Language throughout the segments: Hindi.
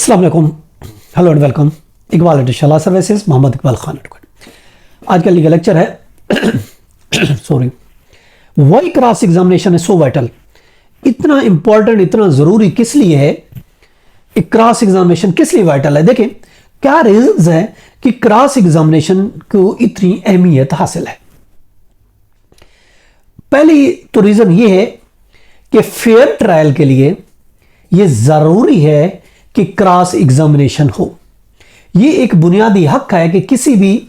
अस्सलाम वालेकुम, हेलो एंड वेलकम। इकबाल इंशाल्लाह सर्विसेज, मोहम्मद इकबाल खान। आज का लेक्चर है sorry, why cross examination is so vital. इतना इंपॉर्टेंट, इतना ज़रूरी किस लिए है? एक क्रॉस एग्जामिनेशन किस लिए वाइटल है? देखें क्या रीजंस है कि क्रॉस एग्जामिनेशन को इतनी अहमियत हासिल है। पहली तो रीजन ये है कि फेयर ट्रायल के लिए ये ज़रूरी है कि क्रॉस एग्जामिनेशन हो। ये एक बुनियादी हक है कि किसी भी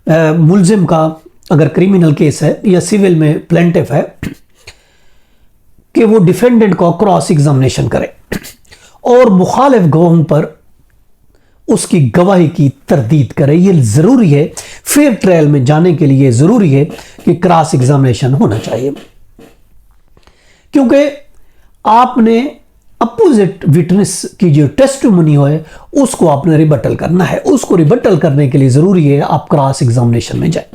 मुलजिम का, अगर क्रिमिनल केस है या सिविल में प्लेंटिफ है, कि वो डिफेंडेंट को क्रॉस एग्जामिनेशन करे और मुखालिफ गवाहों पर उसकी गवाही की तरदीद करे। ये ज़रूरी है, फेयर ट्रायल में जाने के लिए ज़रूरी है कि क्रॉस एग्जामिनेशन होना चाहिए, क्योंकि आपने अपोजिट विटनेस की जो टेस्टिमनी है उसको आपने रिबटल करना है। उसको रिबटल करने के लिए ज़रूरी है आप क्रॉस एग्जामिनेशन में जाए।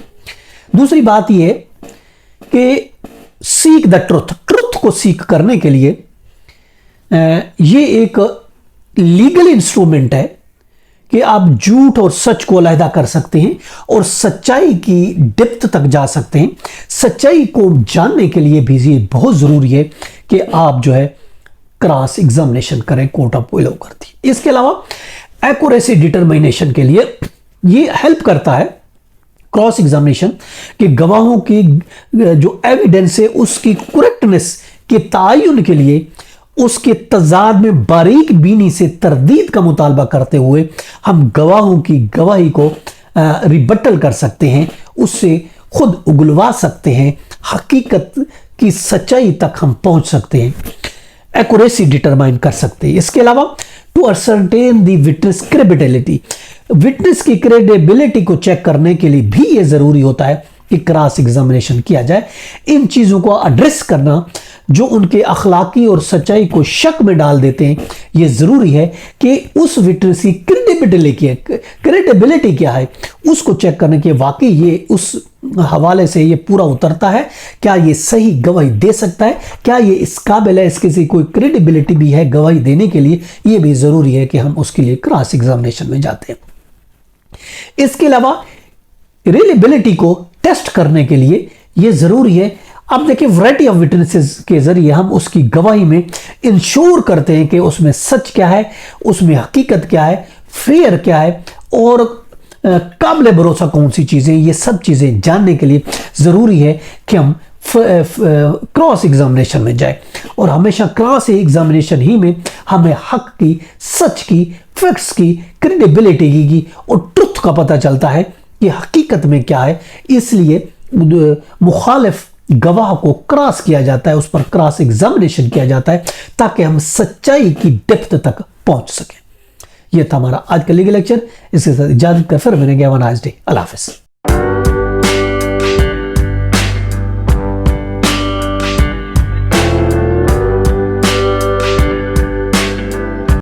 दूसरी बात यह कि सीक द ट्रुथ को सीक करने के लिए ये एक लीगल इंस्ट्रूमेंट है कि आप झूठ और सच को अलहदा कर सकते हैं और सच्चाई की डेप्थ तक जा सकते हैं। सच्चाई को जानने के लिए भी ये बहुत ज़रूरी है कि आप जो है क्रॉस एग्जामिनेशन करें, कोर्ट आपको अलाउ करती है। इसके अलावा एक्यूरेसी डिटरमिनेशन के लिए ये हेल्प करता है क्रॉस एग्जामिनेशन कि गवाहों की जो एविडेंस है उसकी करेक्टनेस के तयन के लिए उसके तजाद में बारीक बीनी से तरदीद का मुतालबा करते हुए हम गवाहों की गवाही को रिबटल कर सकते हैं, उससे खुद उगलवा सकते हैं, हकीकत की सच्चाई तक हम पहुंच सकते हैं, एक्यूरेसी डिटरमाइन कर सकते हैं। इसके अलावा to ascertain the witness credibility, witness की क्रेडिबिलिटी को चेक करने के लिए भी ये ज़रूरी होता है कि क्रॉस एग्जामिनेशन किया जाए। इन चीज़ों को एड्रेस करना जो उनके अखलाकी और सच्चाई को शक में डाल देते हैं, ये ज़रूरी है कि उस विटनेस की क्रेडिबिलिटी क्या है उसको चेक करने के वाकई ये उस हवाले से ये पूरा उतरता है, क्या ये सही गवाही दे सकता है, क्या ये इस काबिल है, इसके से कोई क्रेडिबिलिटी भी है गवाही देने के लिए। ये भी ज़रूरी है कि हम उसके लिए क्रॉस एग्जामिनेशन में जाते हैं। इसके अलावा रिलेबिलिटी को टेस्ट करने के लिए ये ज़रूरी है। अब देखिए वैरायटी ऑफ विटनेसेस के ज़रिए हम उसकी गवाही में इंश्योर करते हैं कि उसमें सच क्या है, उसमें हकीकत क्या है, फेयर क्या है और काबिल भरोसा कौन सी चीज़ें। ये सब चीज़ें जानने के लिए ज़रूरी है कि हम क्रॉस एग्जामिनेशन में जाए और हमेशा क्रॉस एग्जामिनेशन ही में हमें हक की, सच की, फैक्ट्स की, क्रेडिबिलिटी की और ट्रुथ का पता चलता है कि हकीकत में क्या है। इसलिए मुखालिफ गवाह को क्रॉस किया जाता है, उस पर क्रॉस एग्जामिनेशन किया जाता है ताकि हम सच्चाई की डेप्थ तक पहुंच सकें। यह था हमारा आज का लीगल लेक्चर। इसके साथ इजाजत का फिर मिलेंगे। Have a nice day. अल्लाह हाफिज़।